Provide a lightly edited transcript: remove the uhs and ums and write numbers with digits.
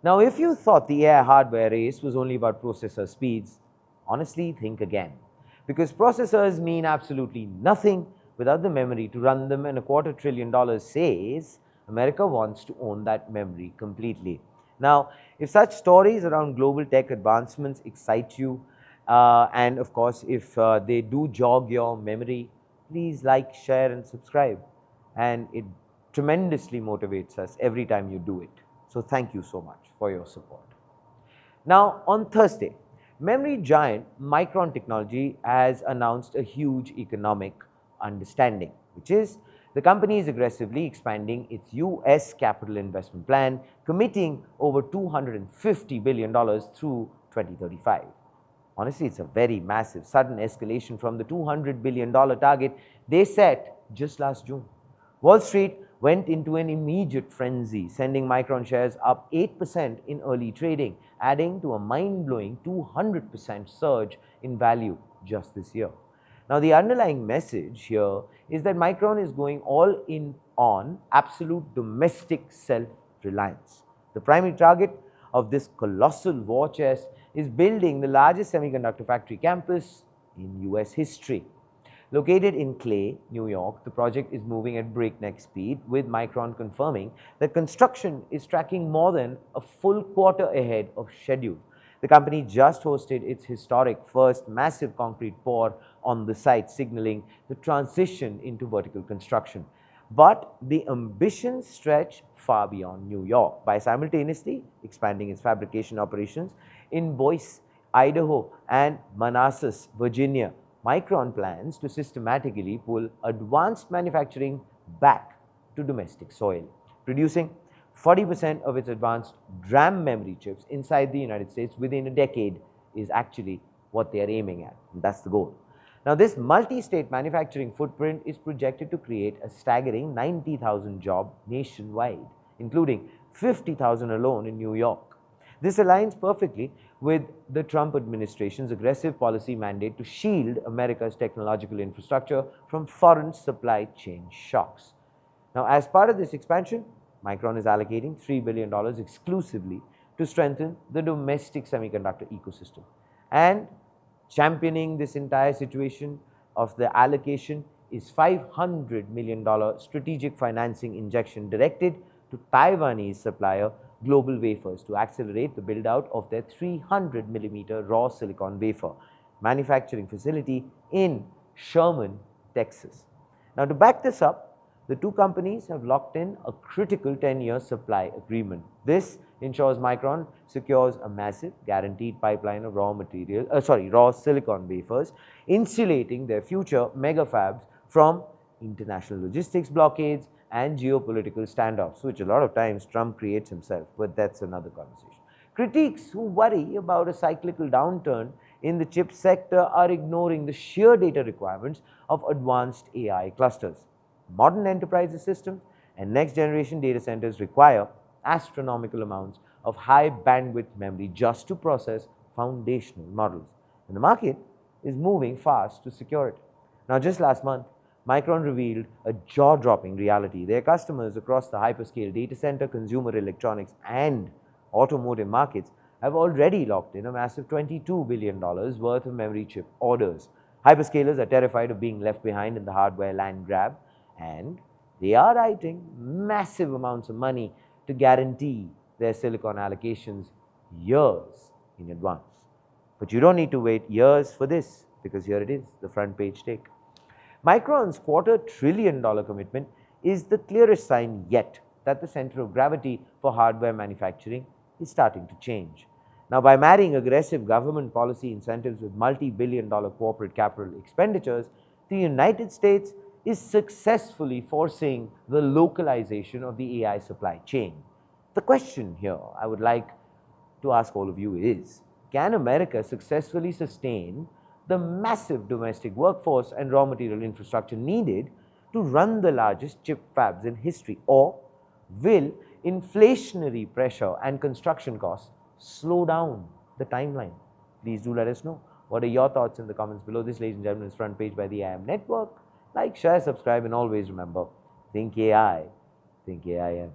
Now, if you thought the AI hardware race was only about processor speeds, honestly, think again. Because processors mean absolutely nothing without the memory to run them, and $250 billion says America wants to own that memory completely. Now, if such stories around global tech advancements excite you, and of course, if they do jog your memory, please like, share, and subscribe. And it tremendously motivates us every time you do it. So thank you so much for your support. Now, on Thursday, memory giant Micron Technology has announced a huge economic understanding, which is the company is aggressively expanding its US capital investment plan, committing over $250 billion through 2035. Honestly, it's a very massive, sudden escalation from the $200 billion target they set just last June. Wall Street went into an immediate frenzy, sending Micron shares up 8% in early trading, adding to a mind-blowing 200% surge in value just this year. Now, the underlying message here is that Micron is going all in on absolute domestic self-reliance. The primary target of this colossal war chest is building the largest semiconductor factory campus in US history. Located in Clay, New York, the project is moving at breakneck speed, with Micron confirming that construction is tracking more than a full quarter ahead of schedule. The company just hosted its historic first massive concrete pour on the site, signaling the transition into vertical construction. But the ambitions stretch far beyond New York by simultaneously expanding its fabrication operations in Boise, Idaho, and Manassas, Virginia. Micron plans to systematically pull advanced manufacturing back to domestic soil, producing 40% of its advanced DRAM memory chips inside the United States within a decade is actually what they are aiming at, and that's the goal. Now, this multi-state manufacturing footprint is projected to create a staggering 90,000 jobs nationwide, including 50,000 alone in New York. This aligns perfectly with the Trump administration's aggressive policy mandate to shield America's technological infrastructure from foreign supply chain shocks. Now, as part of this expansion, Micron is allocating $3 billion exclusively to strengthen the domestic semiconductor ecosystem. And championing this entire situation of the allocation is $500 million strategic financing injection directed to Taiwanese supplier Global Wafers to accelerate the build-out of their 300mm raw silicon wafer manufacturing facility in Sherman, Texas. Now, to back this up, the two companies have locked in a critical 10-year supply agreement. This ensures Micron secures a massive guaranteed pipeline of raw silicon wafers, insulating their future mega fabs from international logistics blockades and geopolitical standoffs, which a lot of times Trump creates himself, but that's another conversation. Critics who worry about a cyclical downturn in the chip sector are ignoring the sheer data requirements of advanced AI clusters. Modern enterprise systems and next-generation data centers require astronomical amounts of high bandwidth memory just to process foundational models, and the market is moving fast to secure it. Now, just last month, Micron revealed a jaw-dropping reality. Their customers across the hyperscale data center, consumer electronics, and automotive markets have already locked in a massive $22 billion worth of memory chip orders. Hyperscalers are terrified of being left behind in the hardware land grab, and they are writing massive amounts of money to guarantee their silicon allocations years in advance. But you don't need to wait years for this, because here it is, the front page take. Micron's $250 billion commitment is the clearest sign yet that the center of gravity for hardware manufacturing is starting to change. Now, by marrying aggressive government policy incentives with multi-billion-dollar corporate capital expenditures, the United States is successfully forcing the localization of the AI supply chain. The question here I would like to ask all of you is, can America successfully sustain the massive domestic workforce and raw material infrastructure needed to run the largest chip fabs in history, or will inflationary pressure and construction costs slow down the timeline? Please do let us know. What are your thoughts in the comments below? This, ladies and gentlemen, is Front Page by the IM Network. Like, share, subscribe, and always remember, think AI, think AIM.